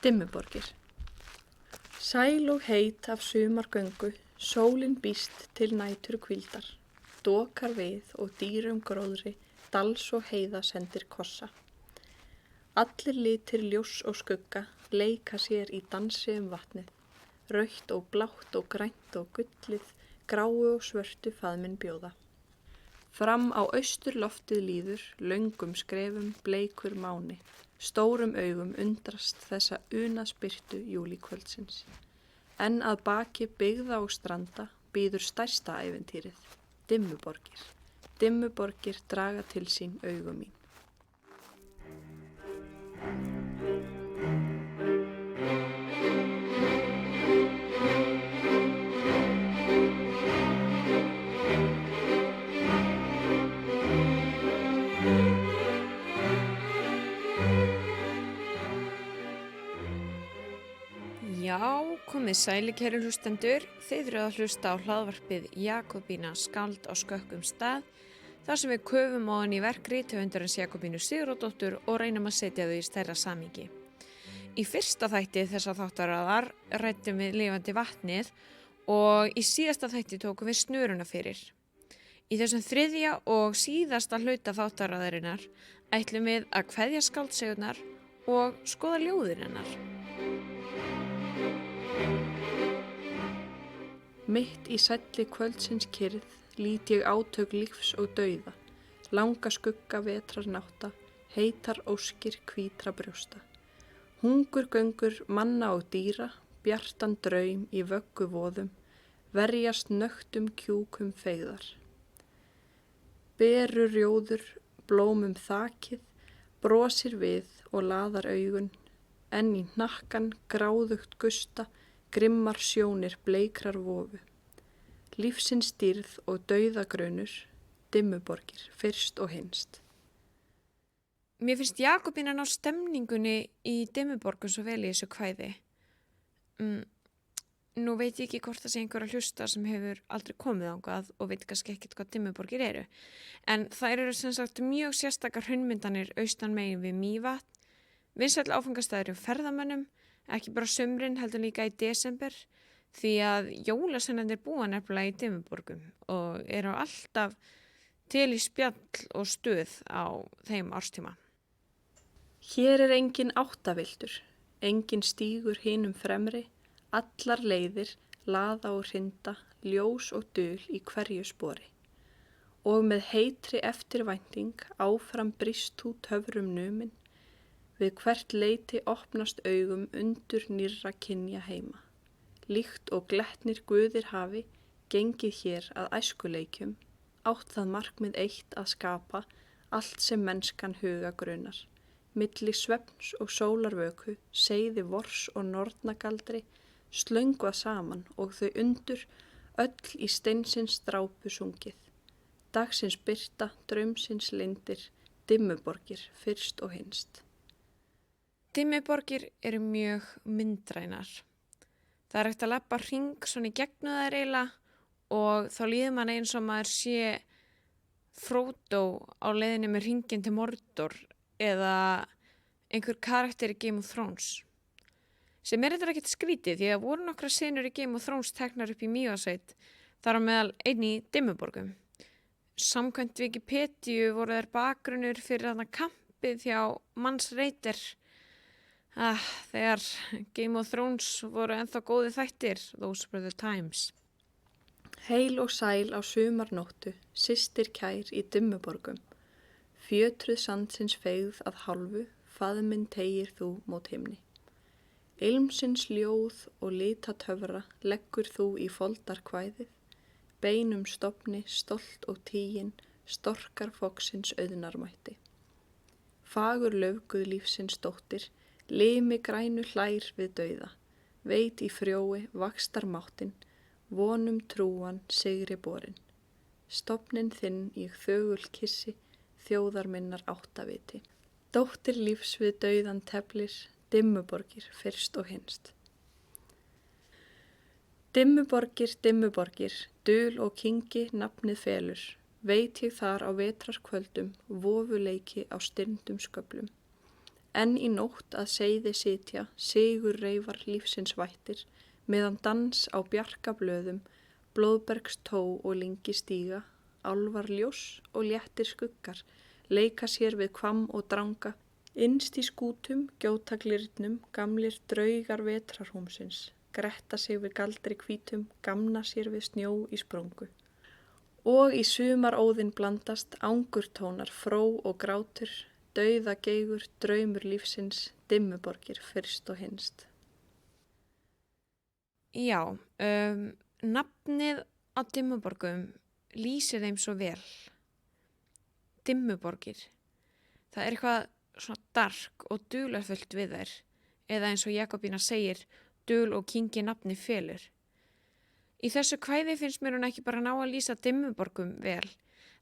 Dimmuborgir. Sæl og heit af sumargöngu, sólin býst til nætur hvíldar. Dokar við og dýrum gróðri, dals og heiða sendir kossa. Allir litir ljós og skugga leika sér í dansi vatnið. Rautt og blátt og grænt og gullið, gráu og svörtu faðminn bjóða. Fram á austurloftið líður, löngum skrefum bleikur máni. Stórum augum undrast þessa unaðsbirtu júlíkvöldsins. En að baki byggða og stranda bíður stærsta ævintýrið, Dimmuborgir. Dimmuborgir draga til sín augu mín. Já, komið sæli kæru hlustendur, þið eruð að hlusta á hlaðvarpið Jakobína skáld á skökkum stað, þar sem við köfum ofan í verk rithöfundarins Jakobínu Sigurðardóttur og reynum að setja þau í stærra samhengi. Í fyrsta þætti þessa þáttaraðar ræddum við lifandi vatnið og í síðasta þætti tókum við snuruna fyrir. Í þessum þriðja og síðasta hluta þáttaraðarinnar ætlum við að kveðja skáldsögurnar og skoða ljóðin hennar. Mitt í sælli kvöldsins kyrrð lít ég átök lífs og dauða, langa skugga vetrar nátta, heitar óskir hvítra brjósta. Hungur göngur manna og dýra, bjartan draum í vöggu voðum, verjast nöktum kjúkum feigðar. Beru rjóður, blómum þakið, brosir við og laðar augun, en í hnakkan gráðugt gusta, grimmar sjónir bleikrar vofu. Lífsins dýrð og dauðagrunur, Dimmuborgir, fyrst og hinst. Mér finnst Jakobína ná stemningunni í Dimmuborgum svo vel í þessu kvæði. Nú veit ég ekki hvort það sé einhver að hlusta sem hefur aldrei komið þangað og veit kannski ekkert hvað Dimmuborgir eru. En þær eru sem sagt mjög sérstakar hraunmyndanir austan megin við Mývatn, vinsæll áfangastæður ferðamönnum, ekki bara sumrin heldur líka í desember, því að jólasveinarnir búa nefnilega í Dimmuborgum og eru alltaf til í spjall og stuð á þeim árstíma. Hér er engin áttavildur, engin stígur hinum fremri, allar leiðir, laða og hrinda, ljós og dul í hverju spori. Og með heitri eftirvænting áfram brýst þú töfrum numin, við hvert leiti opnast augum undur nýrra kynja heima. Líkt og glettnir guðir hafi, gengið hér að æskuleikjum, átt það markmið eitt að skapa allt sem mennskan huga grunar. Milli svefns og sólarvöku, seiði vors og nornagaldri, slöngvað saman og þau undur öll í steinsins drápu sungið. Dagsins birta, draumsins lindir, Dimmuborgir, fyrst og hinst. Dimmuborgir eru mjög myndrænar. Það er hægt að labba hring svona í gegnum þær eiginlega og þá líður mann eins og maður sé Frodo á leiðinni með hringinn til Mordor eða einhver karakter í Game of Thrones. Sem er þetta ekkert skrítið því að voru nokkra senur í Game of Thrones teknar upp í Mývatnssveit þar á meðal einn í Dimmuborgum. Samkvæmt Wikipedia voru þær bakgrunnur fyrir þarna kampið hjá Mans Reyder. Þegar Game of Thrones voru ennþá góði þættir, those were the times. Heil og sæl á sumarnóttu, systir kær í Dimmuborgum. Fjötruð sandsins feigð að hálfu, faðminn teygir þú mót himni. Ilmsins ljóð og litatöfra leggur þú í foldarkvæðið, beinum stofni, stolt og tígin, storkar foksins auðnarmætti. Fagur löfguð lífsins dóttir, limi grænu hlær við dauða, veit í frjói vaxtar máttin, vonum trúan sigri borin. Stofnin þinn ég þögul kissi, þjóðar minnar áttaviti. Dóttir lífs við dauðan teflir, Dimmuborgir, fyrst og hinst. Dimmuborgir, Dimmuborgir, dul og kingi nafnið felur, veit ég þar á vetrarkvöldum, vofuleiki á stirndum sköflum. enn í nótt að seiði sitja, sigur reifar lífsins vættir, meðan dans á bjarkablöðum, blóðbergs tó og lingi stíga, álfar ljós og léttir skuggar, leika sér við hvamm og dranga, innst í skútum, gjóta glyrnum, gamlir draugar vetrarhúmsins, gretta sig við galdri hvítum, gamna sér við snjó í sprungu. Og í sumar óðinn blandast angurtónar, fró og grátur, dauða geigur, draumur lífsins, dimmuborgir fyrst og hinst. Já, nafnið á Dimmuborgum lýsir þeim svo vel. Dimmuborgir. Það er eitthvað svona dark og dularfullt við þær, eða eins og Jakobína segir, dul og kingi nafni felur. Í þessu kvæði finnst mér hún ekki bara ná að lýsa Dimmuborgum vel,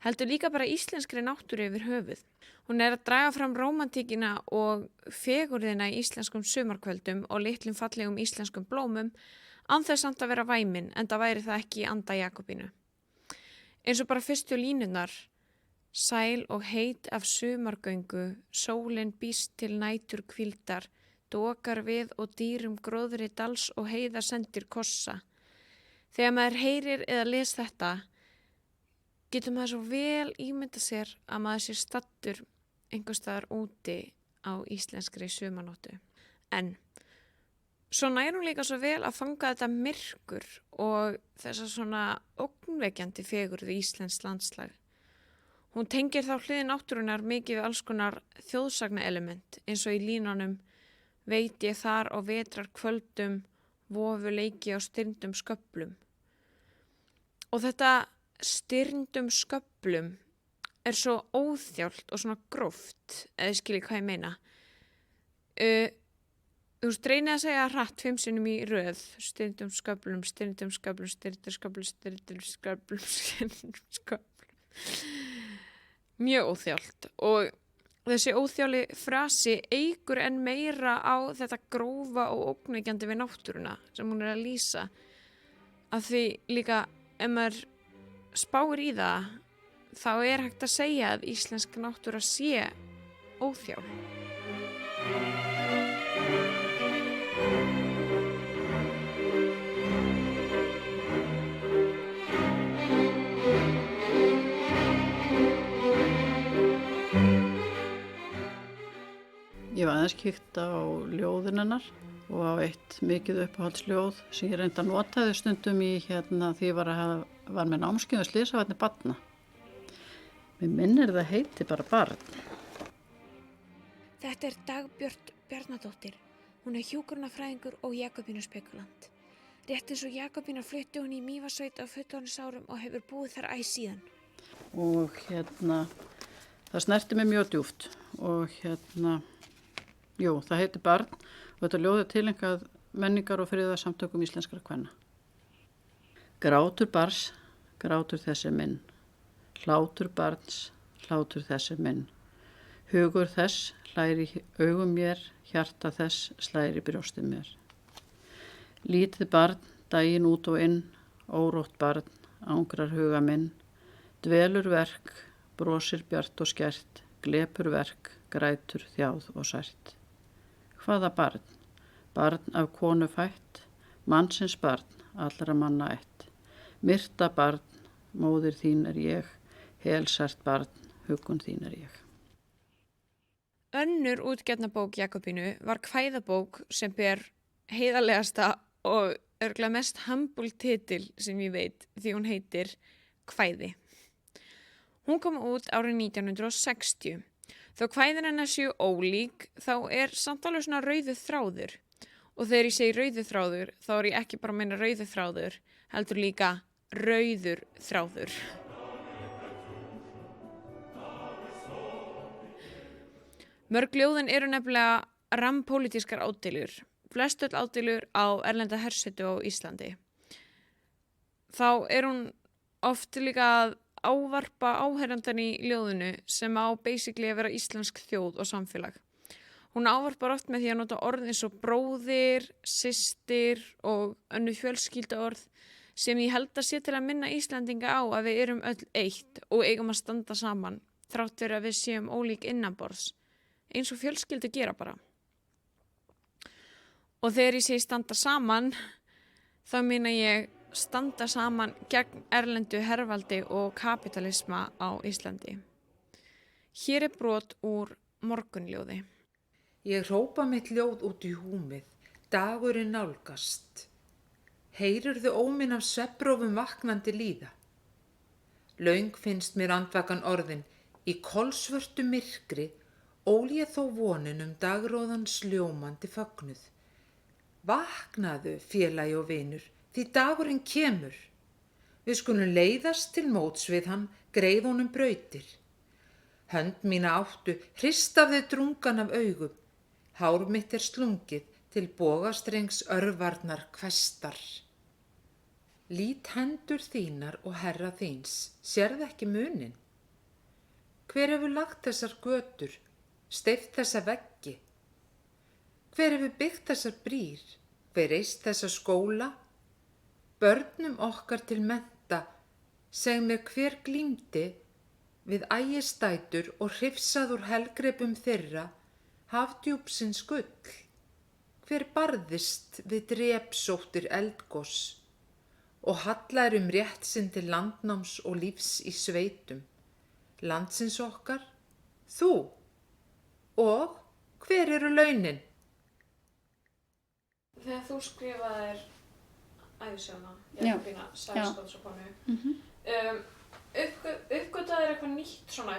heldur líka bara íslenskri náttúru yfir höfuð. Hún er að draga fram rómantíkina og fegurðina í íslenskum sumarkvöldum og litlum fallegum íslenskum blómum, án þess samt að vera væmin, en það væri það ekki í anda Jakobínu. Eins og bara fyrstu línurnar, sæl og heit af sumargöngu, sólin býst til nætur hvíldar, dokar við og dýrum gróðri dals og heiða sendir kossa. Þegar maður heyrir eða les þetta, getur maður svo vel ímynda sér að maður sé stattur einhvers staðar úti á íslenskri sumarnóttu. En svo nær hún líka svo vel að fanga þetta myrkur og þessa svona ógnvekjandi fegurð við íslenskt landslag. Hún tengir þá hliði náttúrunar mikið við alls konar þjóðsagnaelement eins og í línunum veit ég þar á vetrar kvöldum, vofu leiki á styrndum sköflum. Og þetta styrndum sköflum er svo óþjált og svona gróft, eða skilji hvað ég meina. Þú veist, reynið að segja hratt 5 sinnum í röð, styrndum sköflum, styrndum sköflum, styrndum sköflum, styrndum sköflum, styrndum sköflum. Mjög óþjált og þessi óþjáli frasi eykur enn meira á þetta grófa og ógnvekjandi við náttúruna sem hún er að lýsa. Af því líka ef maður spáir í það, þá er hægt að segja að íslensk náttúra sé óþjál. Ég var aðeins kíkt á ljóðin hennar og á eitt mikið uppáhaldsljóð sem ég reyndi að notaði stundum í því ég var með námskeið og slysavarnir barna. Mér minnir það heiti bara barn. Þetta er Dagbjört Bjarnadóttir. Hún er hjúkrunarfræðingur og Jakobínu spekulant. Rétt eins og Jakobína flutti hún í Mývatnssveit á fullorðinsárum og hefur búið þar æ síðan. Og það snerti mig mjög djúpt og jú, það heitir Barn og þetta ljóð er tileinkað menningar og friðarsamtökum íslenskra kvenna. Grátur barns, grátur þessi minn. Hlátur barns, hlátur þessi minn. Hugur þess hlær í augum mér, hjarta þess slær í brjósti mér. Lítið barn, daginn út og inn, órótt barn, angrar huga minn. Dvelur verk, brosir bjart og skert, glepur verk, grætur þjáð og sært. Hvaða barn? Barn af konu fætt, mannsins barn, allra manna ett. Myrta barn, móðir þín er ég, helsært barn, hugun þín er ég. Önnur útgefna bók Jakobínu var kvæðabók sem ber heiðarlegasta og örugglega mest humble titil sem ég veit því hún heitir Kvæði. Hún kom út árið 1960. Þó kvæðin hennar séu ólík þá er samt alveg svona rauður þráður og þegar ég segi rauður þráður þá er ég ekki bara að meina rauður þráður heldur líka rauður þráður. Mörg ljóðin eru nefnilega rammpólitískar ádeilur, flestöll ádeilur á erlenda hersetu á Íslandi. Þá er hún oft líka að ávarpa áheyrjandan í ljóðinu sem á basically að vera íslensk þjóð og samfélag. Hún ávarpar oft með því að nota orð eins og bróðir, systir og önnur fjölskylduorð sem ég held að sé til að minna Íslendinga á að við erum öll eitt og eigum að standa saman þrátt fyrir að við séum ólík innanborðs. eins og fjölskyldu gera bara. Og þegar ég segi standa saman, þá meina ég standa saman gegn erlendu hervaldi og kapitalisma á Íslandi. Hér er brot úr Morgunljóði. Ég hrópa mitt ljóð út í húmið, dagurinn nálgast. Heyrirðu óminn af svefnrofum vaknandi líða. Löng finnst mér andvakan orðin, í kolsvörtu myrkri ól ég þó vonin dagróðans ljómandi fögnuð. Vaknaðu, félagi og vinur, því dagurinn kemur. Við skulum leiðast til móts við hann, greið honum brautir. Hönd mína áttu, hrist af þau drungan af augum. Hár mitt er slungið til bogastrengs örvarnar hvestar. Lít hendur þínar og herra þíns, sérð ekki munin? Hver hefur lagt þessar götur, steypt þessa veggi? Hver hefur byggt þessar brýr, hver reist þessa skóla? Börnum okkar til mennta, seg mér hver glímdi við ægistætur og hrifsað úr helgrepum þeirra, hafdjúpsins gull? Hver barðist við drepsóttir eldgos og hallar rétt sinn til landnáms og lífs í sveitum? Landsins okkar, þú, og hver eru launin? Þegar þú skrifaðir ævisöguna, Jakobína, Saga skálds og konu, uppgötaðir eitthvað nýtt svona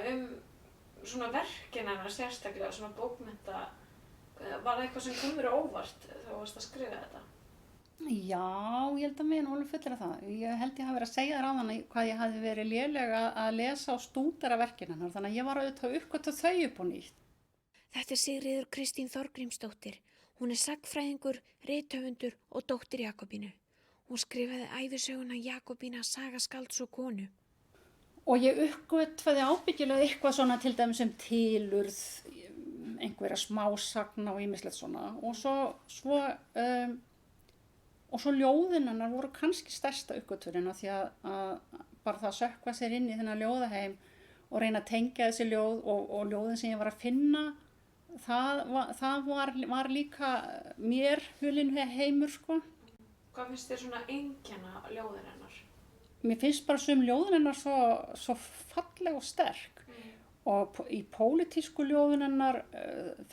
svona verkin hennar sérstaklega, svona bókmennta, var það eitthvað sem kom þér á óvart þegar þú varst að skrifa þetta? Já, ég held að mig alveg fullir það. Ég held ég hafi verið að segja þér áðan hvað ég hafi verið lélega að lesa og stúdera verkin hennar, þannig að ég var auðvitað að uppgöta þau upp á nýtt. Þetta er Sigríður Kristín Þorgrímsdóttir. Hún er sagnfræðingur, rithöfundur og dóttir Jakobínu. Hún skrifaði ævisöguna Jakobína, Saga skálds og konu. Og ég uppgötvaði ábyggilega eitthvað svona til dæmis tilurð, einhverja smásagna og ýmislegt svona. Og svo ljóðin hennar voru kannski stærsta uppgötvunin af því að bara það sökkva sér inn í þennan ljóðaheim og reyna að tengja þessi ljóð og ljóðin sem ég var að finna, það var líka mér hulinn heimur, sko. Hvað finnst þér svona einkenna ljóðin hennar? Mér finnst bara sum ljóðin hennar svo falleg og sterk. Og í pólitísku ljóðin hennar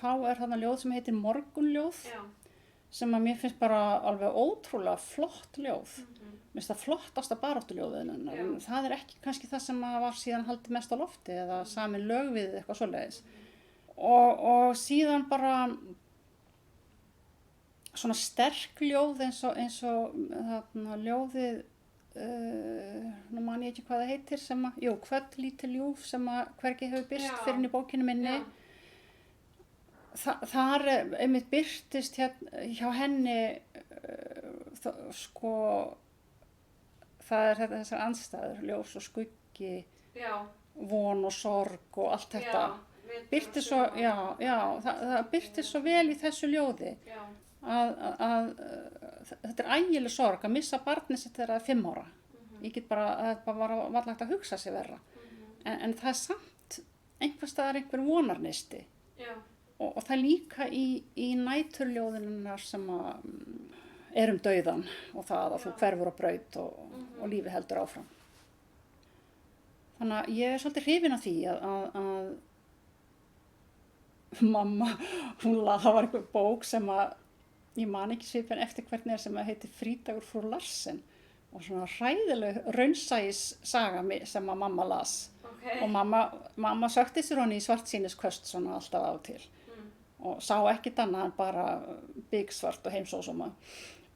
þá er þarna ljóð sem heitir Morgunljóð. Já. Sem að mér finnst bara alveg ótrúlega flott ljóð. Mér finnst það flottasta baráttuljóðin hennar. En það er ekki kannski það sem var síðan haldið mest á lofti eða samin lög við eitthvað svoleiðis. Og síðan bara svona sterk ljóð eins og þarna ljóðið, nú man ég ekki hvað það heitir, sem að, Kvödd lítil ljúf sem að hvergi hefur birst fyrir inn í bókinu minni. Þar einmitt birtist hjá henni sko það er þessar andstæður, ljós og skuggi, von og sorg og allt þetta. Birtist svo, það birtist svo vel í þessu ljóði að þetta er ægileg sorg að missa barnið sitt þegar það er 5 ára. Ég get bara, það var hægt að hugsa sig verra. En það er samt einhvers staðar einhver vonarneisti. Og það er líka í næturljóðinnar sem að dauðan og það að þú hverfur á braut og lífið heldur áfram. Þannig að ég er svolítið hrifin af því að mamma, það var einhver bók sem að, ég man ekki svipinn eftir hvernig sem að heitir Frídagur frú Larsen og svona hræðileg raunsæis saga sem að mamma las. Og mamma sökti sér honi í svartsýnisköst svona alltaf á til. Og sá ekkert annað en bara byggsvart og heimsósuma.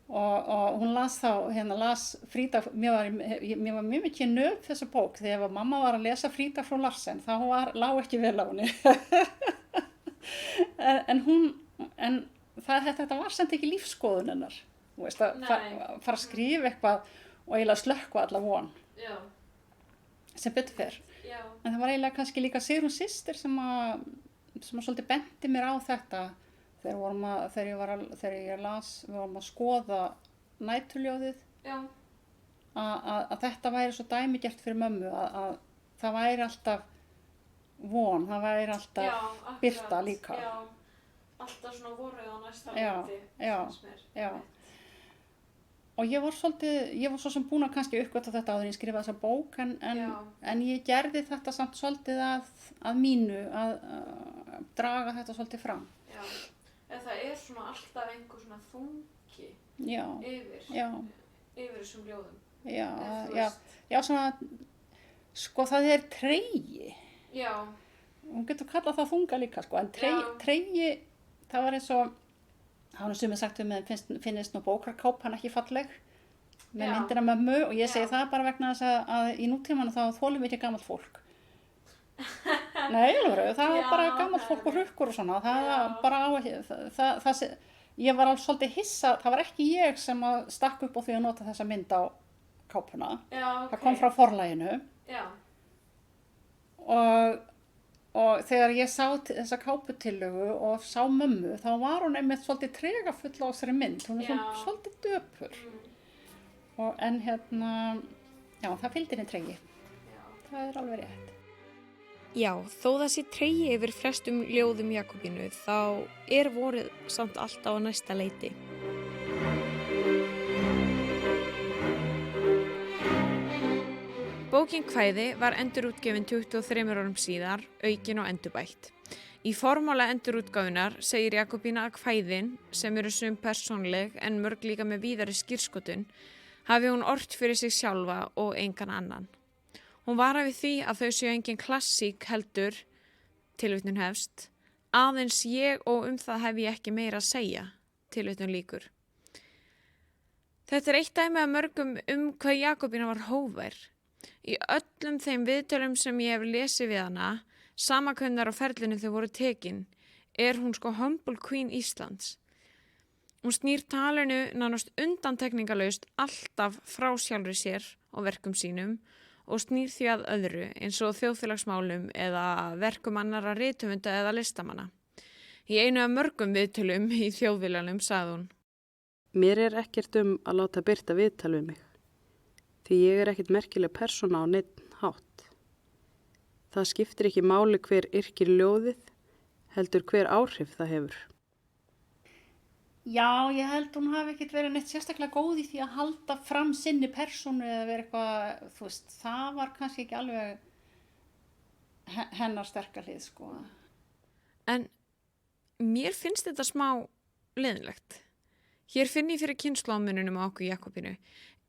Og hún las Frídag, mér var mjög mikið nöp þessa bók þegar mamma var að lesa Frídag frú Larsen, þá lá ekki vel á henni. en þetta var samt ekki lífsskoðun hennar. Þú veist, að fara að skrifa eitthvað og eiginlega slökkva alla von. Sem betur fer. En það var eiginlega kannski líka Sigrún systir sem að svolítið benti mér á þetta þegar ég las, við vorum að skoða næturljóðið, að þetta væri svo dæmigert fyrir mömmu að það væri alltaf, von, það væri alltaf birta líka. Já, alltaf svona vorið á næsta Já, leiti, já, finnst mér. já. Og ég var svo sem búin að kannski uppgöta þetta áður en ég skrifaði þessa bók, en ég gerði þetta samt svolítið að mínu, að draga þetta svolítið fram. Já, en það svona alltaf einhver svona þungi Já, yfir þessum ljóðum. Já, svona, sko það tregi. Já. Hún getur kallað það þunga líka, sko, en tregi, það var eins og, það var sem ég sagt finnist nú bókarkápan ekki falleg með myndina mömmu og ég segi það bara vegna þess að í nútímanu þá þolum við ekki gamalt fólk. Nei, alveg, það var bara gamalt fólk og hrukkur og svona, það var bara á ekki, ég var alveg svolítið hissa, það var ekki ég sem að stakk upp á því að nota þessa mynd á kápuna. Það kom frá forlaginu. Og þegar ég sá þessa káputillögu og sá mömmu, þá var hún einmitt svolítið tregafull á þessari mynd. Hún svona svolítið döpur. En það fylgdi henni tregi. Það alveg rétt. Já, þó það sé tregi yfir flestum ljóðum Jakobínu, þá vorið samt alltaf á næsta leiti. Bókin Kvæði var endurútgefin 23 árum síðar, aukin og endurbætt. Í formála endurútgáfunar segir Jakobína að kvæðin, sem eru sum persónleg en mörg líka með víðari skírskotun, hafi hún ort fyrir sig sjálfa og engan annan. Hún varaði við því að þau séu engin klassík heldur, tilvitnun hefst, aðeins ég og það hef ég ekki meira að segja, tilvitnun lýkur. Þetta eitt dæmi af mörgum hvað Jakobína var hógvær. Í öllum þeim viðtölum sem ég hef lesið við hana, samakönnar á ferlinu þau voru tekin, hún sko humble queen Íslands. Hún snýr talinu nánast undantekningarlaust alltaf frá sjálfri sér og verkum sínum og snýr því að öðru eins og þjóðfélagsmálum eða verkum annarra rithöfunda eða listamanna. Í einu af mörgum viðtölum í Þjóðviljanum sagði hún: Mér ekkert að láta birta viðtal við mig. Því ég ekkert merkileg persóna á neinn hátt. Það skiptir ekki máli hver yrkir ljóðið, heldur hver áhrif það hefur. Já, ég held hún hafi ekkert verið neitt sérstaklega góð í því að halda fram sinni persónu eða vera eitthvað, þú veist, það var kannski ekki alveg hennar sterkarlið, sko. En mér finnst þetta smá leiðinlegt. Hér finn ég fyrir kynslóðmununum á okkur Jakobínu.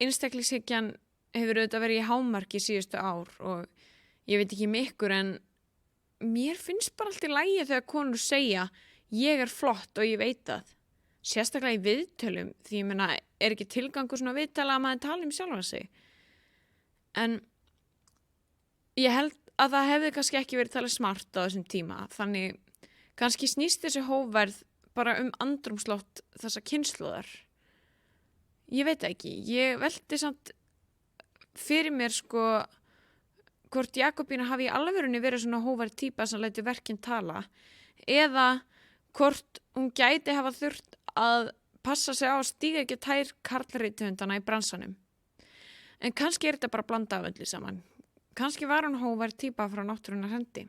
Einstaklingshyggjan hefur auðvitað verið í hámarki síðustu ár og ég veit ekki með ykkur en mér finnst bara allt í lagi þegar konur segja ég flott og ég veit það. Sérstaklega í viðtölum því ég meina ekki tilgangur svona viðtala að maður tala sjálfa sig. En ég held að það hefði kannski ekki verið talið smart á þessum tíma þannig kannski snýst þessi hófverð bara andrúmsloft þessa kynslóðar. Ég veit ekki, ég velti samt fyrir mér sko hvort Jakobína hafi í alvörunni verið svona hófverð típa sem lætur verkin tala eða hvort hún gæti hafa þurft að passa sig á að stíga ekki tær karlrithöfundana í bransanum. En kannski þetta bara blanda af öllu saman. Kannski var hún hófverð típa frá náttúrunnar hendi.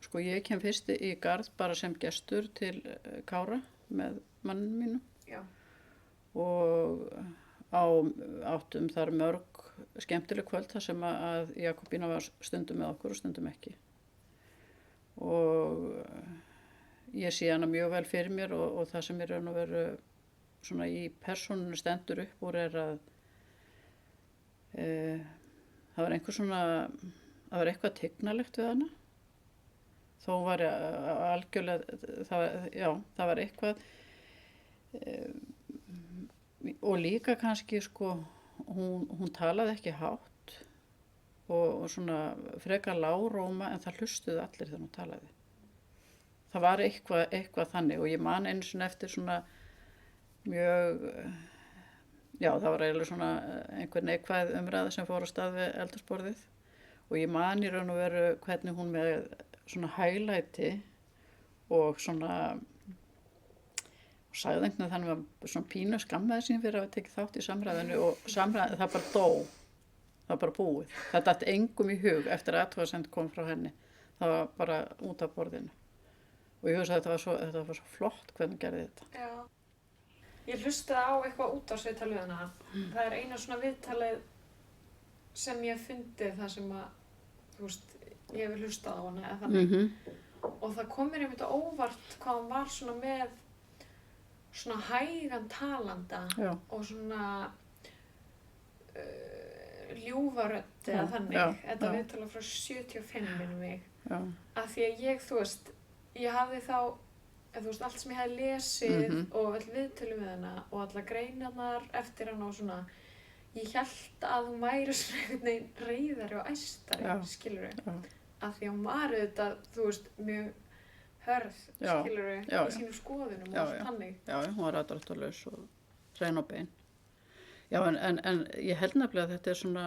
Sko ég kem fyrst í garð bara sem gestur til Kára með mannum mínum. Já. Og áttum þar mörg skemmtileg kvöld þar sem að Jakobína var stundum með okkur og stundum ekki. Og ég sé hana mjög vel fyrir mér og það sem er að vera svona í persónunni stendur upp úr að það var einhver svona, það var eitthvað tignalegt við hana. Þó var algjörlega, það var eitthvað og líka kannski sko, hún talaði ekki hátt og svona frekar lágróma en það hlustuðu allir þegar hún talaði. Það var eitthvað þannig og ég man einu svona eftir svona mjög, það var eiginlega svona einhver neikvæð umræða sem fór á stað við eldhúsborðið og ég man í raun og veru hvernig hún með svona hæglæti og svona og sagði einhvern veginn þannig að svona pínu skammaði sín fyrir að hafa tekið þátt í samræðinu og samræðinu það bara dó, það var bara búið. Það datt engum í hug eftir að athugasemd kom frá henni. það var bara út af borðinu. Og ég hugsa að þetta var svo flott hvernig hún gerði þetta. Já. Ég hlustaði á eitthvað út á viðtalið hana. Það er eina svona viðtalið sem ég hef fundið það sem að, þú veist, ég hef hlustað á hana eða þannig. Og það kom mér einmitt á óvart hvað hún var svona með svona hægan talanda Já. og svona ljúfa rödd eða þannig. Já, Þetta já. viðtala frá 75 minnum mig. Já, Af því að ég, þú veist, ég hafði þá, þú veist, allt sem ég hafði lesið og öll viðtölu við hana og alla greinarnar eftir hana og svona, ég held að hún væri svona einhvern veginn reiðari og æstari, Já. skilurðu. já, Af því að hún var auðvitað, þú veist, mjög hörð, Já, skilurðu, já, í já. sínum skoðunum Já, og allt já. þannig. já, hún var aðdráttarlaus og hrein á bein. Já, en ég held nefnilega að þetta er svona,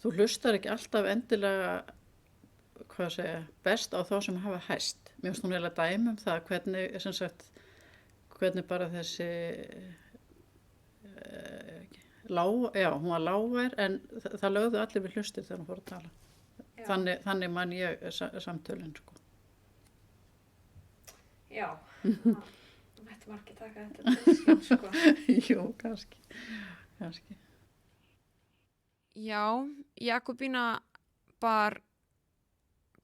þú hlustar ekki alltaf endilega, hvað segja, best á þá sem hafa hæst. Mér finnst hún eiginlega dæmi það hvernig, sem sagt, hvernig bara þessi hún var lágvær en það lögðu allir við hlustir þegar hún fór að tala. Já. Þannig man ég samtölinn, sko. Já, það mætti margir taka þetta til sín, sko. Jú, kannski. Já, Jakobína bar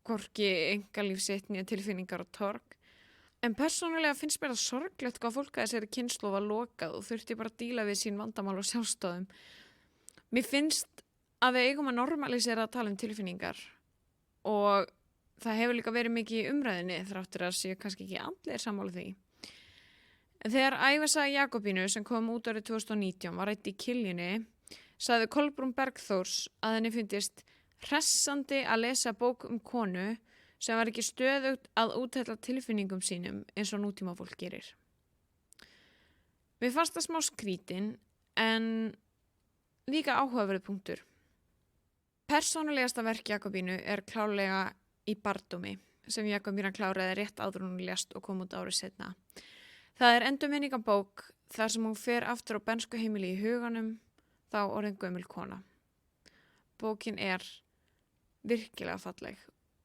hvorki engalíf sitt nýja tilfinningar og torg. En persónulega finnst mér það sorglegt hvað fólk að þessari kynslóð var lokað og þurfti bara að díla við sín vandamál og sjálfstöðum. Mér finnst að við eigum að normalisera að tala um tilfinningar og það hefur líka verið mikið í umræðinni þráttur að séu kannski ekki allir sammála því. Þegar ævisaga Jakobínu sem kom út árið 2019 var rædd í Kiljunni, sagði Kolbrún Bergþórs að henni fyndist hressandi að lesa bók konu sem var ekki stöðugt að úthella tilfinningum sínum eins og nútíma fólk gerir. Mér fannst það smá skrítin en líka áhugaverður punktur. Persónulegasta verk Jakobínu er klálega í Bardómi sem Jakobína kláraði rétt áður hún lést og kom út árið seinna. Það er endurminningabók þar sem hún fer aftur á bernsku heimili í huganum, þá orðin gömul kona. Bókin er virkilega falleg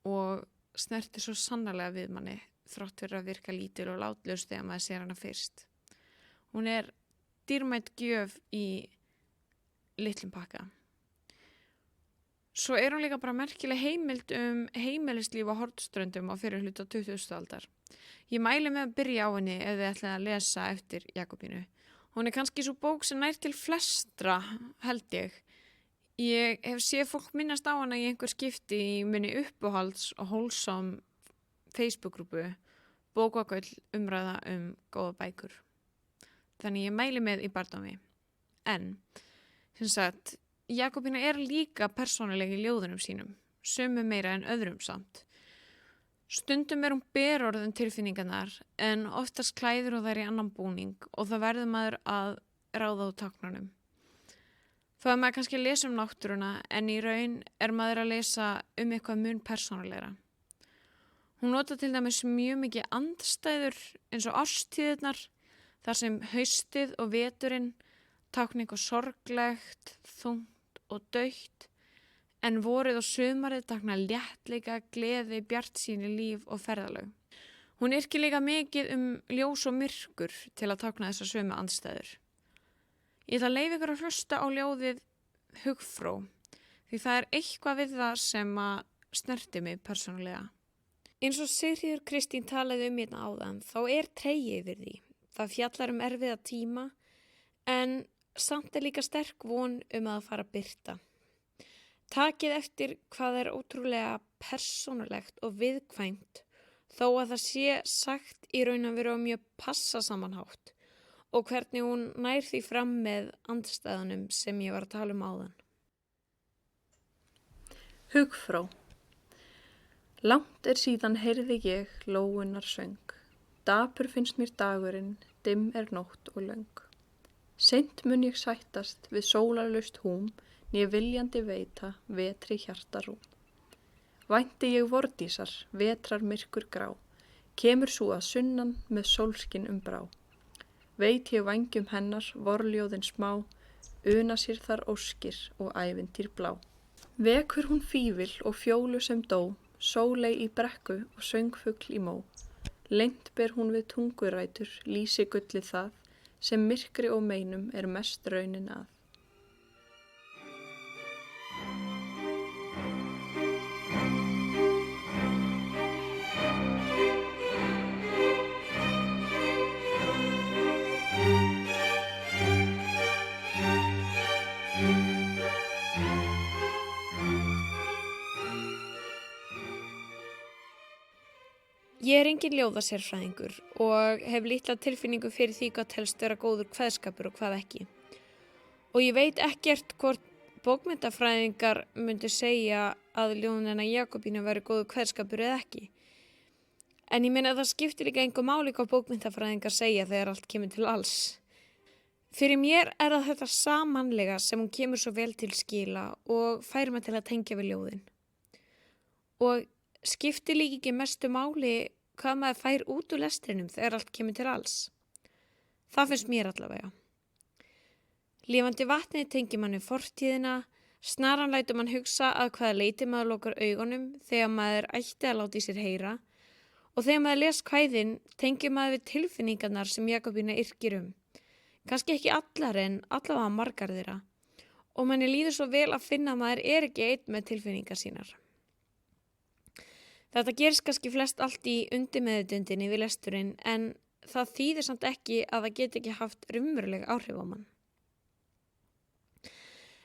og snertir svo sannarlega við manni þrátt fyrir að virka lítil og látlaus þegar maður sér hana fyrst. Hún er dýrmætt gjöf í litlum pakka. Svo er hún líka bara merkileg heimild heimilislíf á Hornströndum á fyrir hluta 20. aldar. Ég mæli með að byrja á henni ef þið ætlið að lesa eftir Jakobínu. Hún er kannski svo bók sem nær til flestra, held ég. Ég hef séð fólk minnast á hana í einhver skipti í minni uppáhalds og wholesome Facebook-grúpu, bókakaull umræða góða bækur. Þannig ég mæli með í Bardómi. En, sem sagt, Jakobína er líka persónuleg í ljóðunum sínum, sömu meira en öðrum samt. Stundum er hún berorðum tilfinningarnar en oftast klæðir hún þær í annan búning og það verður maður að ráða á táknunum. Þá er maður kannski að lesa náttúruna en í raun er maður að lesa eitthvað mun persónulegra. Hún nota til dæmis mjög mikið andstæður eins og árstíðirnar þar sem haustið og veturinn tákna eitthvað sorglegt, þungt og dautt en vorið og sumarið tákna léttleika, gleði, bjartsýni, líf og ferðalög. Hún yrkir líka mikið ljós og myrkur til að tákna þessar sömu andstæður. Ég ætla að leyfa ykkur að hlusta á ljóðið Hugfró því það er eitthvað við það sem að snerti mig persónulega. Eins og Sigríður Kristín talaði hérna áðan þá er tregi yfir því. Það fjallar erfiða tíma en samt er líka sterk von að það fara að birta. Takið eftir hvað er ótrúlega persónulegt og viðkvæmt þó að það sé sagt í raun að vera mjög passasamanhátt og hvernig hún nær því fram með andstæðunum sem ég var að tala áðan. Hugfró. Langt er síðan heyrði ég lóunar söng. Dapur finnst mér dagurinn, dimm er nótt og löng. Seint mun ég sættast við sólarlaust húm, né viljandi veita vetri hjartarúm. Vænti ég vordísar, vetrar myrkur grá, kemur svo að sunnan með sólskin brá. Veit ég vængjum hennar, vorljóðin smá, una sér þar óskir og ævintýr blá. Vekur hún fífil og fjólu sem dó, Sóley í brekku og söngfugl í mó. Leynt ber hún við tungurætur, lýsi gullið það, sem myrkri og meinum er mest raunin að. Ég er engin ljóðasérfræðingur og hef litla tilfinningu fyrir því hvað telst vera góður kveðskapur og hvað ekki. Og ég veit ekkert hvort bókmenntafræðingar myndu segja að ljóðin hennar Jakobínu væri góður kveðskapur eða ekki. En ég meina að það skiptir líka engu máli hvað bókmenntafræðingar segja þegar allt kemur til alls. Fyrir mér er það þetta samanlega sem hún kemur svo vel til skila og færir mig til að tengja við ljóðin. Og skiptir líka ekki mestu máli hvað maður fær út úr lestrinum þegar allt kemur til alls. Það finnst mér allavega. Lifandi vatnið tengir mann við fortíðina, snaran lætur mann hugsa að hvaða leyti maður lokar augunum þegar maður ætti að láta í sér heyra og þegar maður les kvæðin tengir maður við tilfinningarnar sem Jakobína yrkir Kannski ekki allar en allavega margar þeirra og manni líður svo vel að finna að maður er ekki einn með tilfinningar sínar. Þetta gerist kannski flest allt í undirmeðvitundinni við lesturinn en það þýðir samt ekki að það geti ekki haft raunveruleg áhrif á mann.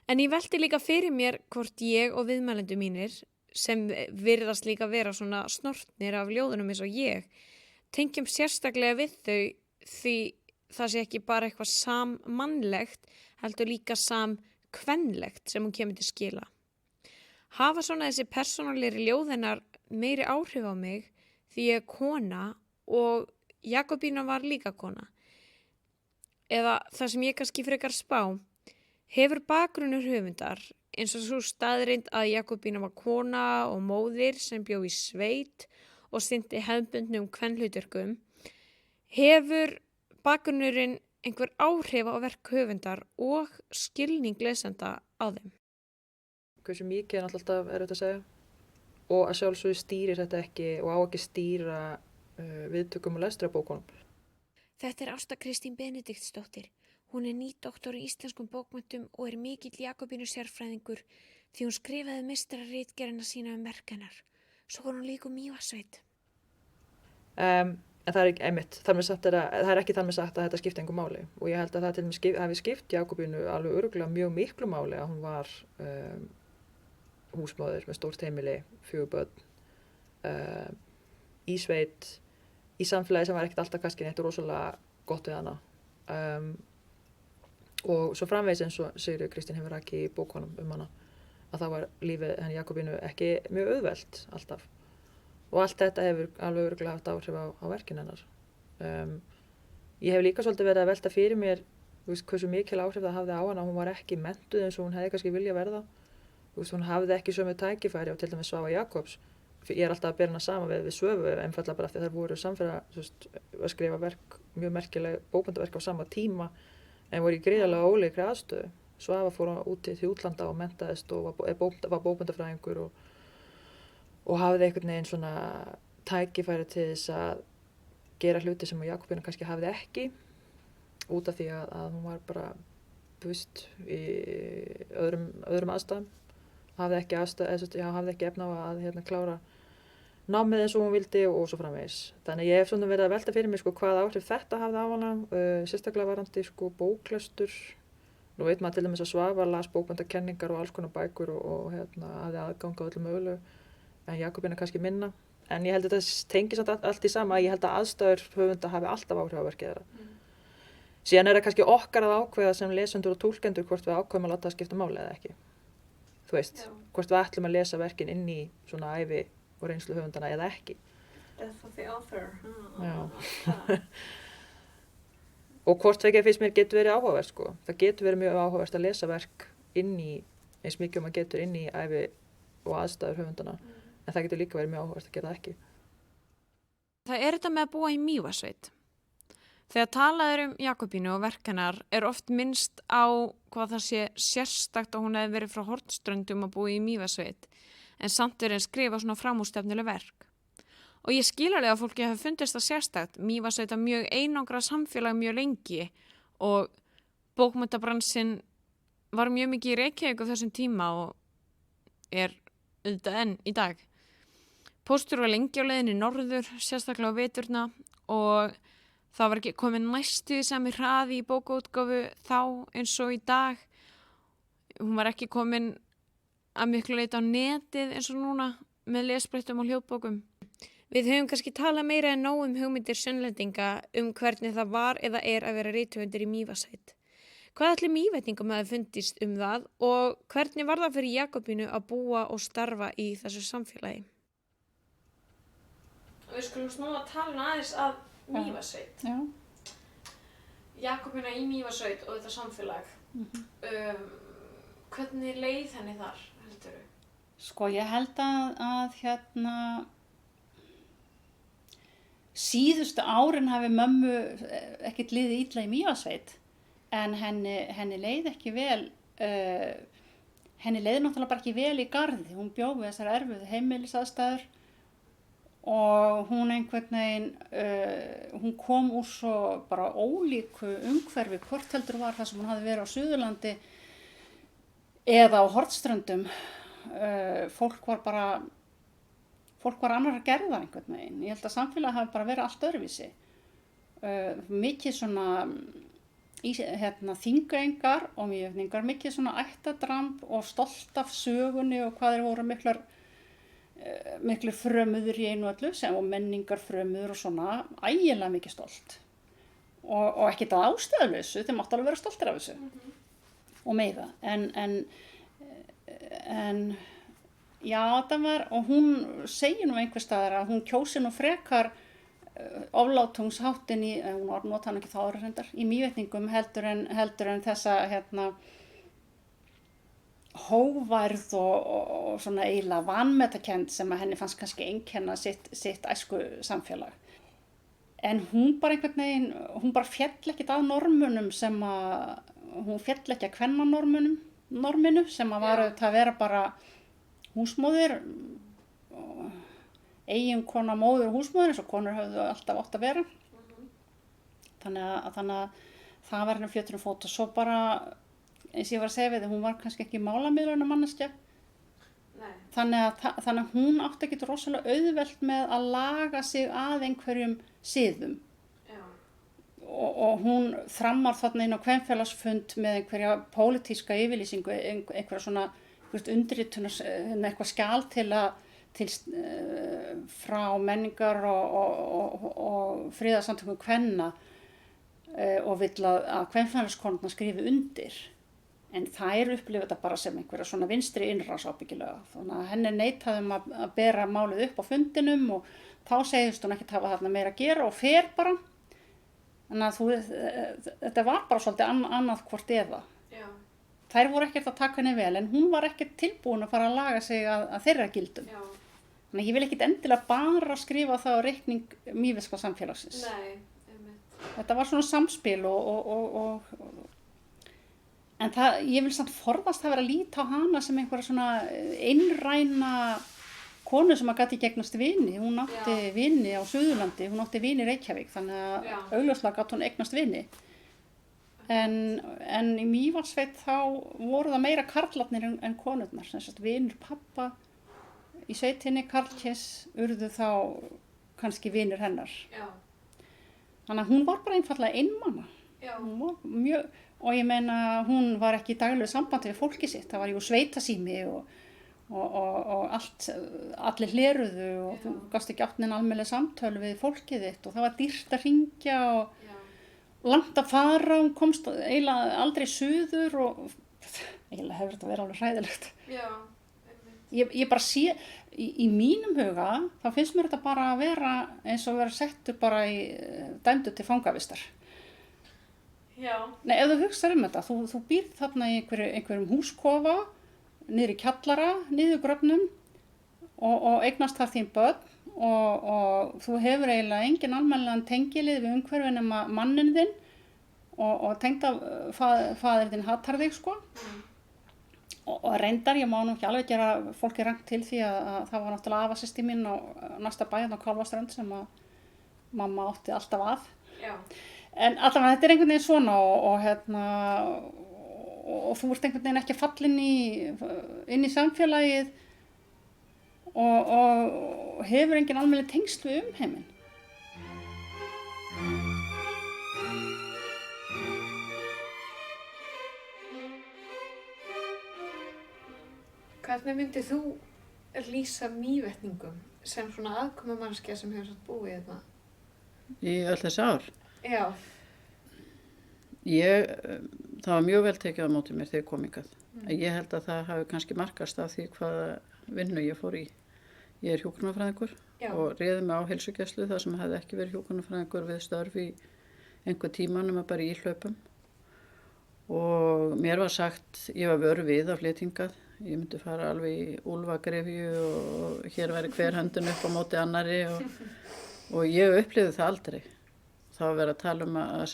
En ég velti líka fyrir mér hvort ég og viðmælendur mínir, sem virðast líka vera svona snortnir af ljóðunum eins og ég, tengjum sérstaklega við þau því það sé ekki bara eitthvað sammannlegt, heldur líka samkvenlegt sem hún kemur til skila. Hafa svona þessi persónulegri ljóð hennar meiri áhrif á mig því ég er kona og Jakobína var líka kona. Eða það sem ég kannski frekar spá, hefur bakgrunnur höfundar eins og svo staðreind að Jakobína var kona og móðir sem bjó í sveit og sinnti hefðbundnum kvenhlutverkum, hefur bakgrunnurinn einhver áhrif á verk höfundar og skilning lesenda á þeim. Hversu mikið er alltaf erfitt að segja og að sjálfsögðu stýrir þetta ekki og á ekki stýra viðtökum og lestrarbókunum. Þetta er Ásta Kristín Benediktsdóttir. Hún er nýdoktor í íslenskum bókmenntum og er mikill Jakobínu sérfræðingur því hún skrifaði meistararitgerðina sína verk hennar. Svo var hún líka Mývatnssveit. En það er ekki einmitt, það er ekki þar með sagt að þetta skipti engu máli og ég held að það til dæmis hafi skipt Jakobínu alveg örugglega mjög miklu máli að hún var húsmóðir með stórt heimili, 4 börn, í sveit, í samfélagi sem var ekkert alltaf kannski neitt rosalega gott við hana. Og svo framvegis eins og Sigríður Kristín hefur rakið í bókunum hana, að það var lífið henni Jakobínu ekki mjög auðvelt alltaf. Og allt þetta hefur alveg örugglega haft áhrif á verkin hennar. Ég hef líka svolítið verið að velta fyrir mér hversu mikil áhrif það hafði á hana. Hún var ekki menntuð eins og hún hefði kannski viljað verða. Hún hafði ekki sömu tækifæri og til dæmis Svava Jakobs. Ég er alltaf að bera hana saman við Svövu einfaldlega bara af því að þær voru samferða að skrifa verk, mjög merkileg bókmenntaverk á sama tíma en voru í gríðarlega ólíkri aðstöðu. Svava fór út til útlanda og menntaðist og var bókmenntafræðingur og hafði einhvern veginn svona tækifæri til þess að gera hluti sem Jakobína kannski hafði ekki út af því að hún var bara í öðrum aðstæðum. Hafði ekki efna á að klára námið eins og hún vildi og svo framvegis. Þannig ég hef svona verið að velta fyrir mig hvað áhrif þetta hafði á hana, sérstaklega varandi bóklestur. Nú veit maður til dæmis að Svava las bókmenntakenningar og alls konar bækur og hafði aðgang á öllu mögulegu, en Jakobína kannski minna. En ég held að þetta tengist allt í sama, ég held að aðstæður höfunda hafi alltaf áhrif á verkið þeirra. Síðan er það kannski okkar að ákveða sem lesendur og túlkendur hvort við ákveðum að láta það skipta máli eða ekki. Þú veist, hvort við ætlum að lesa verkin inn í svona ævi og reynslu höfundana eða ekki. Death of the author. Já. Og hvort veginn finnst mér getur verið áhugavert Það getur verið mjög áhugavert að lesa verk inn í, eins mikið maður getur inn í ævi og aðstæður höfundana. En það getur líka verið mjög áhugavert að gera það ekki. Það er þetta með að búa í Mývatnssveit. Þegar talað Jakobínu og verk hennar er oft minnst á hvað það sé sérstakt að hún hefði verið frá Hornströndum að búa í Mývatnssveit. en samt verið að skrifa svona framúrstefnuleg verk. Og ég skil alveg að fólki hafi fundist það sérstakt. Mývatnssveit var mjög einangra samfélag mjög lengi og bókmenntabransinn var mjög mikið í Reykjavík á þessum tíma og auðvitað enn í dag. Póstur var lengi á leiðinni norður, sérstaklega á veturna og það var ekki komin næstu sami hraði í bókaútgáfu þá eins og í dag. Hún var ekki komin að miklu leyti á netið eins og núna með lesbrettum og hljóðbókum. Við höfum kannski talað meira en nóg hugmyndir Sunnlendinga hvernig það var eða að vera rithöfundur í Mývatnssveit. Hvað ætli Mývetningum hafi fundist það og hvernig var það fyrir Jakobínu að búa og starfa í þessu samfélagi? Við skulum snúa að tala aðeins að Mývatnssveit. Já. Jakobína í Mývatnssveit og þetta samfélag. Hvernig leið henni þar, heldurðu? Sko, ég held að síðustu árin hafi mömmu ekkert liðið illa í Mývatnssveit, en henni leið ekki vel, henni leið náttúrulega bara ekki vel í Garði. Hún bjó við þessar erfiðu heimilisaðstæður og hún einhvern veginn, hún kom úr svo bara ólíku umhverfi, hvort heldur var það sem hún hafði verið á Suðurlandi eða á Hornströndum. Fólk var annar að gerða einhvern veginn. Ég held að samfélagi hafi bara verið allt öðruvísi. Mikið svona þingeyingar og mývetningar, mikið svona ættadramb og stolt af sögunni og hvað þeir voru miklir frömuður í einu öllu og menningar frömuður og svona, ægilega mikið stolt. Og ekkert að ástæðuleysu, þeir máttu alveg vera stoltir af þessu og meira. En já, það var, og hún segir nú einhvers staðar að hún kjósi nú frekar oflátungsháttin hún nota hann ekki þá ára reyndar, í Mývetningum heldur en þessa hógværð og svona eiginlega vanmetakennd sem að henni fannst kannski einkenna sitt æsku samfélag. En hún bara einhvern veginn, hún bara féll ekkert að normunum hún féll ekki að kvennanorminu sem að var auðvitað að vera bara húsmóðir, eiginkona, móðir og húsmóðir eins og konur höfðu alltaf átt að vera. Þannig að það var henni fjötur fót og svo bara, eins og ég var að segja við þið, hún var kannski ekki málamiðlunum manneskja. Þannig að hún átti ekkert rosalega auðvelt með að laga sig að einhverjum siðum. Og hún þrammar þarna inn á kvenfélagsfund með einhverja pólitíska yfirlýsingu, einhverja svona undirritunar, eitthvað skjal frá menningar og friðarsamtökum kvenna og vill að kvenfélagskonurnar skrifi undir. En þær upplifa þetta bara sem einhverja svona vinstri innrás ábyggilega. Þannig að henni neitaði að bera málið upp á fundinum og þá segist hún ekkert hafa þarna meira að gera og fer bara. Þannig að þetta var bara svolítið annað hvort eða. Já. Þær voru ekkert að taka henni vel en hún var ekkert tilbúin að fara að laga sig að þeirra gildum. Já. Þannig að ég vil ekkert endilega bara skrifa það á reikning mývetnska samfélagsins. Nei, einmitt. Þetta var svona samspil en ég vil samt forðast að vera að líta á hana sem einhverja svona einræna konu sem að gæti gegnast vini. Hún átti vini á Suðurlandi, hún átti vini í Reykjavík, þannig að augljóslega gat hún eignast vini. En í Mývatnssveit þá voru það meira karlarnir en konurnar, sem sagt vinir pappa í sveitinni, karlkyns, urðu þá kannski vinir hennar. Já. Þannig að hún var bara einfaldlega einmana. Já. Hún var mjög, og ég meina hún var ekki í daglegu sambandi við fólki sitt, það var jú sveitasími og allir hleruðu og þú gast ekki átt neina almennileg samtöl við fólkið þitt og það var dýrt að hringja og langt að fara, hún komst eiginlega aldrei suður og eiginlega hefur þetta verið alveg hræðilegt. Já. Ég bara sé, í mínum huga, þá finnst mér þetta bara að vera eins og vera settur bara dæmdur til fangavistar. Já. Nei, ef þú hugsar þetta, þú býrð þarna í einhverjum húskofa, niður í kjallara, niður gröfnum og eignast þar þín börn og þú hefur eiginlega engin almennilegan tengilið við umhverfið nema mannin þinn og tengdafaðir þinn hatar þig sko. Og reyndar, ég má nú ekki alveg gera fólki rangt til því að það var náttúrulega afasystir mín á næsta bæinn á Kálfaströnd sem að mamma átti alltaf að. Já. En allavega þetta einhvern veginn svona og þú ert einhvern veginn ekki að falla inn í samfélagið og hefur engin almennileg tengsl við umheiminn. Hvernig myndið þú lýsa Mývetningum sem svona aðkomumannskja sem hefur satt búið hérna? Í öll þessi ár. Já. Það var mjög vel tekið á móti mér þegar ég kom hingað. Ég held að það hafi kannski markast af því hvaða vinnu ég fór í. Ég er hjúkrunarfræðingur og réði mig á heilsugæslu þar sem hefði ekki verið hjúkrunarfræðingur við störf í einhver tíma nema bara í hlaupum. Og mér var sagt, ég var vör við af flytingað. Ég myndi fara alveg í úlfagrefju og hér væri hver höndin upp á móti annarri og ég upplifði það aldrei. Það var verið að tala um að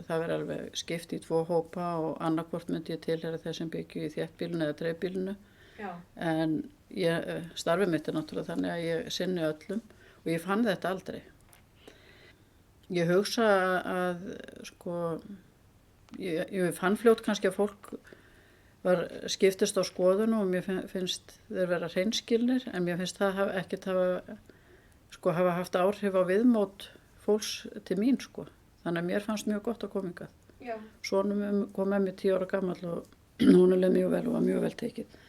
það veri alveg skipt í 2 hópa og annarkvort myndi ég tilheyra þeir sem byggju í þéttbýlinu eða dreifbýlinu. En starfið mitt náttúrulega þannig að ég sinni öllum og ég fann þetta aldrei. Ég hugsa að ég fann fljótt kannski að fólk skiptist á skoðun og mér finnst þeir vera hreinskilnir en mér finnst það hafa haft áhrif á viðmót fólks til mín Þannig að mér fannst mjög gott að koma hingað. Sonum kom með mér 10 ára gamall og hún leið mjög vel og var mjög vel tekið.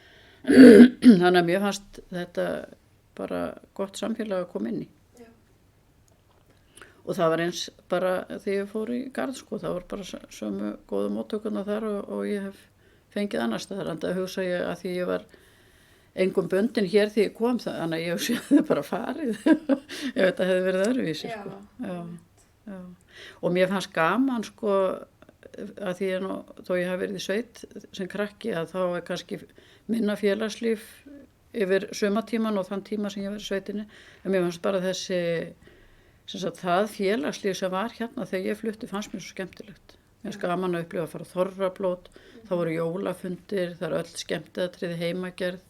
Þannig að mér fannst þetta bara gott samfélag að koma inn í. Og það var eins bara þegar ég fór í Garð það var bara sömu góðu móttökurnar þar og ég hef fengið annars staðar, en það hugsa ég að því ég var engum bundin hér því ég kom þannig að ég hef bara farið ef þetta hefði verið öðruvísi Já. Og mér fannst gaman að því þó ég hafi verið í sveit sem krakki að þá er kannski minna félagslíf yfir sumatíman og þann tíma sem ég var í sveitinni en mér fannst bara það félagslíf sem var hérna þegar ég flutti fannst mér svo skemmtilegt. Mér finnst gaman að upplifa að fara á Þorrablót, þá voru jólafundir, það öll skemmtiatriði heimagerð,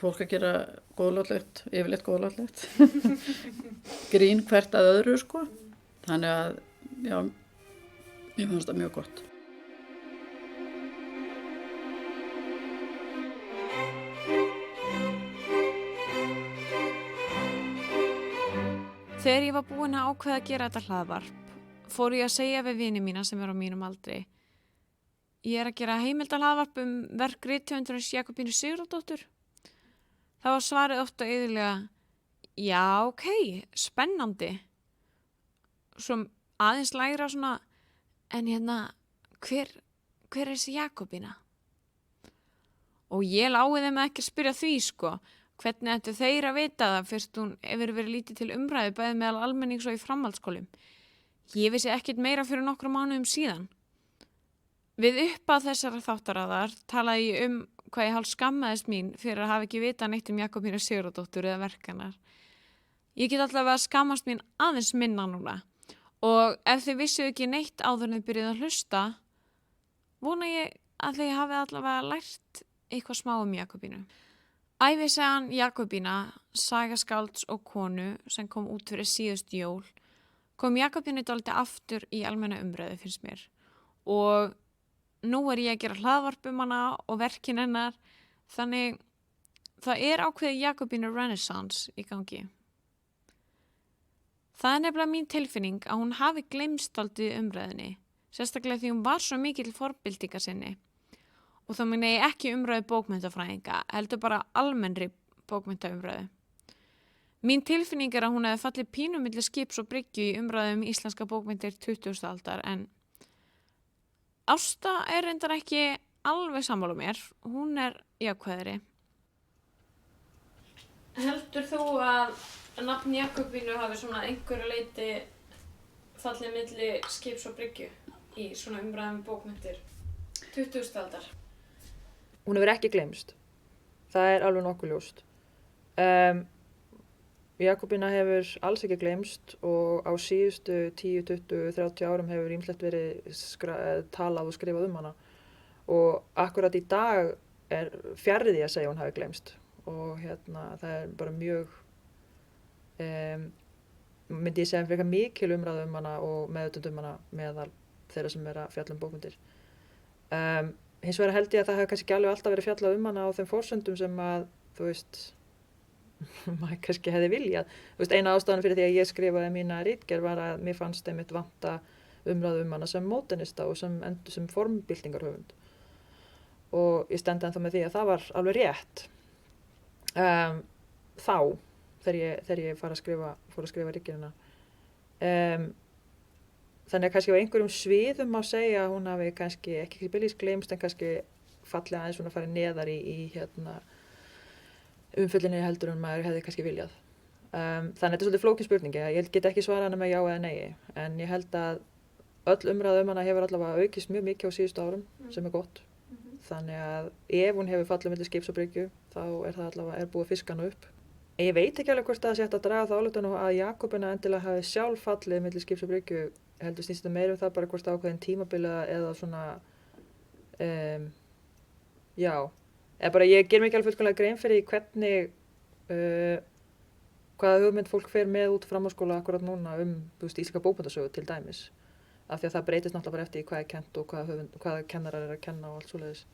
fólk að gera góðlátlegt, yfirleitt góðlátlegt, grín hvert að öðru Þannig að, já, mér fannst það mjög gott. Þegar ég var búin að ákveða að gera þetta hlaðvarp, fór ég að segja við vini mína sem eru á mínum aldri. Ég er að gera heimildarhlaðvarp verk rithöfundarins Jakobínu Sigurðardóttur. Það var svarið oft og iðulega, já, ok, spennandi. Svo aðeins lægra svona, en hver er þessi Jakobína? Og ég láði þeim ekki að spyrja því, hvernig ættu þeir að vita það fyrst hún hefur verið lítið til umræðu bæði meðal almennings og í framhaldsskólum. Ég vissi ekkert meira fyrir nokkrum mánuðum síðan. Við uppað þessara þáttaraðar talaði ég hvað ég hálf skammaðist mín fyrir að hafa ekki vitað neitt Jakobínu Sigurðardóttur eða verkanar. Ég get allavega að skammast mín aðeins minna núna og ef þið vissu ekki neitt áður en þið byrjuð að hlusta, vona ég að þið hafi allavega lært eitthvað smá Jakobínu. Ævisagan Jakobína, saga skálds og konu sem kom út fyrir síðust jól, kom Jakobínu dálítið aftur í almenna umræðu finnst mér og nú er ég að gera hlaðvarp hana og verkin hennar, þannig það er ákveðið Jakobínu Renaissance í gangi. Það er nefnilega mín tilfinning að hún hafi gleymst dálítið umræðinni, sérstaklega því hún var svo mikill forbildingar sinni. Og þá meina ég ekki umræðu bókmenntafræðinga, heldur bara almennri bókmenntaumræðu. Mín tilfinning er að hún hefði fallið pínu milli skips og bryggju í umræðu íslenska bókmenntir 20. aldar, en Ásta er reyndar ekki alveg sammála mér, hún er jákvæðari. Heldur þú að nafn Jakobínu hafi svona einhverju leyti fallið milli skips og bryggju í svona umræðum bókmenntir 20. aldar? Hún hefur ekki gleymst. Það er alveg nokkuð ljóst. Jakobína hefur alls ekki gleymst og á síðustu 10, 20, 30 árum hefur ýmislegt verið talað og skrifað hana. Og akkurat í dag er fjarri því að segja hún hafi gleymst og það er bara mjög myndi ég segja frekar mikil umræðu hana og meðutund hana meðal þeirra sem er að fjalla bókmyndir. Hins vegar held ég að það hefur kannski ekki alveg alltaf verið fjallað hana á þeim forsendum sem að, þú veist, maður kannski hefði viljað. Þú veist, eina ástæðan fyrir því að ég skrifaði mína ritgerð var að mér fannst einmitt vanta umræðu hana sem mótenista og sem formbyltingarhöfund. Og ég stend ennþá með því að það var alveg rétt þá þegar ég fór að skrifa ritgerðina. Þannig að kannski á einhverjum sviðum má segja að hún hafi kannski ekki byrjus gleymst en kannski fallið aðeins svona farið neðar í umfyllinni heldur en maður hefði kannski viljað. Þannig að þetta er svolítið flókin spurningi. Ég get ekki svarað hana með já eða nei, en ég held að öll umræða hana hefur allavega aukist mjög mikið á síðustu árum sem er gott. Þannig að ef hún hefur fallið milli skips og bryggju þá er það allavega búið fiska hana upp. En ég veit ekki alveg hvort það sé hægt að draga þá ályktun að Jakobína endilega hafi sjálf fallið milli skips og bryggju. Heldur snýst þetta meira það bara hvort ákveðin tímabila eða svona eða bara ég ger mig ekki alveg fullkomlega grein fyrir hvernig hvaða hugmynd fólk fer með út framhaldsskóla akkurat núna íslenska bókmenntasögu til dæmis. Af því að það breytist náttúrulega bara eftir hvað er kennt og hvaða kennarar að kenna og allt svoleiðis.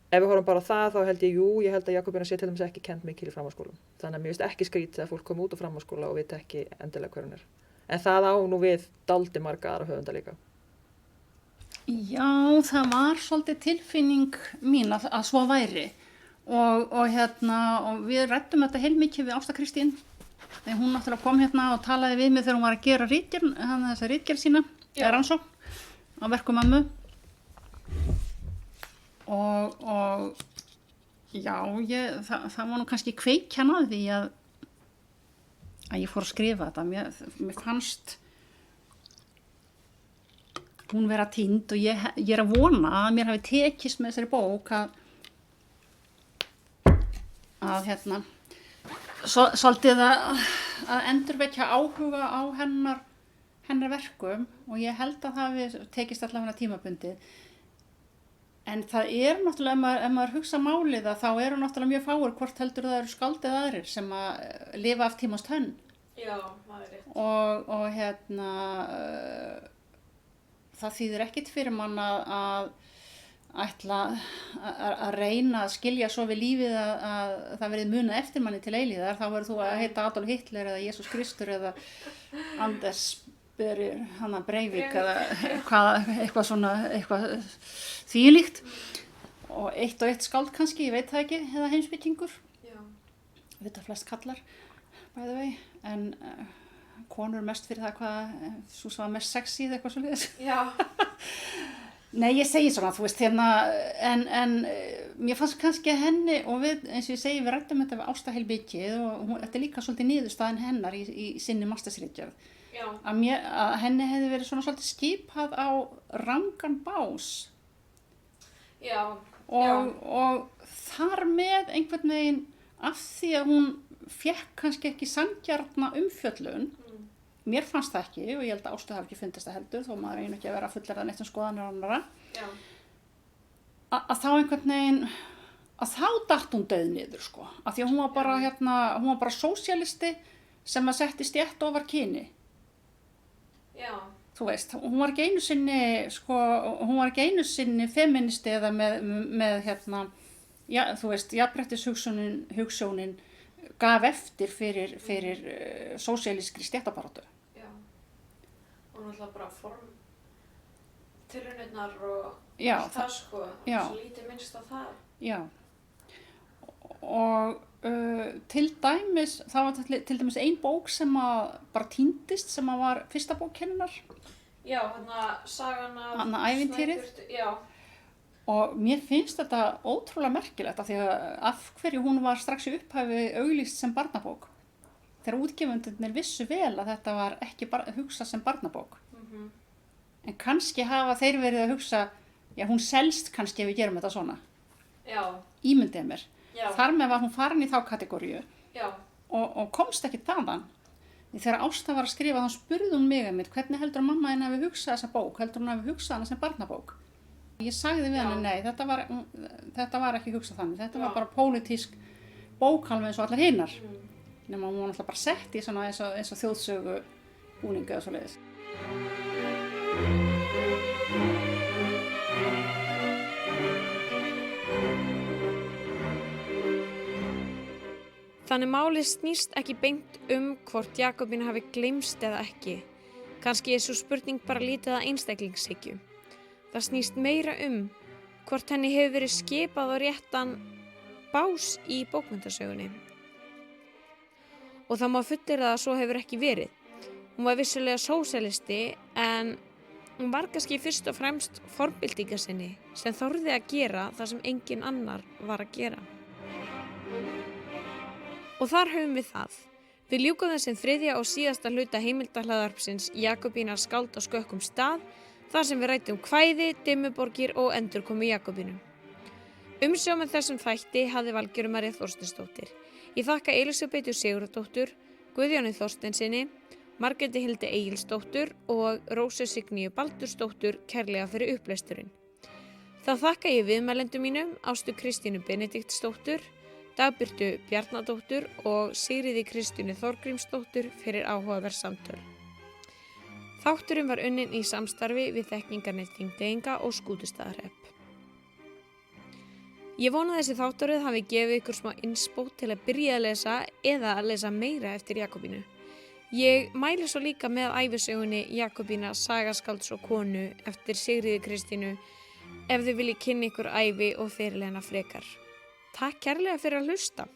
Ef við horfum bara á það þá held ég held að Jakobína sé til dæmis ekki kennt mikið í framhaldsskólum. Þannig að mér finnst ekki skrítið að fólk komi út á framhaldsskóla og vita ekki endilega hver hún er. En það á nú við dálítið marga aðra höfunda líka. Já, það var svolítið tilfinning mín að svo væri og við ræddum þetta heilmikið við Ásta Kristín þegar hún náttúrulega kom og talaði við mig þegar hún var að gera þessa ritgerð sína, rannsókn á verkum mömmu og já, það var nú kannski kveikjan að því að ég fór að skrifa þetta. Mér fannst hún vera týnd og ég er að vona að mér hafi tekist með þessari bók að svolítið að endurvekja áhuga á hennar verkum og ég held að það hafi tekist allavega tímabundið. En það er náttúrulega, ef maður hugsa málið þá eru náttúrulega mjög fáir hvort heldur það eru skáld eða aðrir sem að lifa af tímans tönn. Já, það er rétt. Og það þýðir ekkit fyrir mann að ætla að reyna að skilja svo við lífið að það verið munað eftir manni til eilíðar. Þá verður þú að heita Adolf Hitler eða Jesús Kristur eða Anders Breivik eða eitthvað svona, eitthvað þvílíkt og eitt skáld kannski, ég veit það ekki, eða heimspekingur. Já. Þetta flest kallar, by the way, en konur mest fyrir það hvað, svo var mest sexy eða eitthvað svoleiðis. Já. Nei, ég segi svona, þú veist, en mér fannst kannski að henni, og við, eins og ég segi, við ræddum þetta við Ásta heilmikið og þetta er líka svolítið niðurstaðan hennar í sinni mastersritgerð. Að henni hefði verið svona svolítið skipað á rangan bás. Já. Og þar með einhvern veginn af því að hún fékk kannski ekki sanngjarna umfjöllun. Mér fannst það ekki og ég held að Ástu hafi ekki fundist það heldur þó maður einu ekki að vera fullera neitt skoðanir annarra. Já. Að þá einhvern veginn, að þá datt hún dauð niður sko. Af því að hún var bara hún var bara sósíalisti sem að setti stétt ofar kyni. Já. Þú veist, hún var ekki einu sinni feministi eða með þú veist, jafnréttishugsunin gaf eftir fyrir sósíalískri stéttabaráttu. Já. Og náttúrulega bara tilraunirnar og allt það sko, svo lítið minnst á það. Já. Og til dæmis, það var til dæmis ein bók sem að bara týndist sem að var fyrsta bók hennar. Já, sagan af ævintýrið. Já. Og mér finnst þetta ótrúlega merkilegt af því að af hverju hún var strax í upphafi auglýst sem barnabók. Þegar útgefendurnir vissu vel að þetta var ekki hugsað sem barnabók. En kannski hafa þeir verið að hugsa, já hún selst kannski ef við gerum þetta svona. Já. Ímyndið mér. Já. Þar með var hún farin í þá kategóríu. Já. Og komst ekki þaðan. Þegar Ásta var að skrifa þá spurði hún mig hvernig heldur mamma henni hafi hugsað þessa bók, heldur hún hafi hugsað hana sem barnabók. Ég sagði við henni, nei, þetta var ekki hugsað þannig. Þetta var bara pólitísk bók alveg eins og allar hinnar. Nema hún var náttúrulega bara sett í svona eins og þjóðsögu búningu eða svoleiðis. Þannig málið snýst ekki beint hvort Jakobína hafi gleymst eða ekki. Kannski svo spurning bara lítið að einstaklingshyggju. Það snýst meira hvort henni hefur verið skipað á réttan bás í bókmenntasögunni. Og það má fullyrða að svo hefur ekki verið. Hún var vissulega sósíalisti en hún var kannski fyrst og fremst forbyltingarsinni sem þorði að gera það sem engin annar var að gera. Og þar höfum við það. Við ljúkum þessum þriðja og síðasta hluta heimildahlaðarpsins Jakobínar skáld á skökkum stað, þar sem við ræddum kvæði, Dimmuborgir og endurkomu Jakobínu. Umsjón með þessum þætti hafði Valgerður María Þorsteinsdóttir. Ég þakka Elísabetu Sigurðardóttur, Guðjóni Þorsteinsinni, Margréti Hildi Egilsdóttur og Rósu Signýju Baldursdóttur kærlega fyrir upplesturinn. Þá þakka ég viðmælendum mínum Ástu Kristínu Benediktsdóttur, Dagbirtu Bjarnadóttur og Sigríði Kristínu Þorgrímsdóttur fyrir áhugaverð samtöl. Þátturinn var unnin í samstarfi við Þekkingarnet Þingeyinga og Skútustaðahrepp. Ég vona að þessi þátturinn hafi gefið ykkur smá innspót til að byrja að lesa eða að lesa meira eftir Jakobínu. Ég mæli svo líka með ævisögunni Jakobína sagaskálds og konu eftir Sigríði Kristínu ef þið viljið kynna ykkur ævi og feril hennar frekar. Takk kærlega fyrir að hlusta.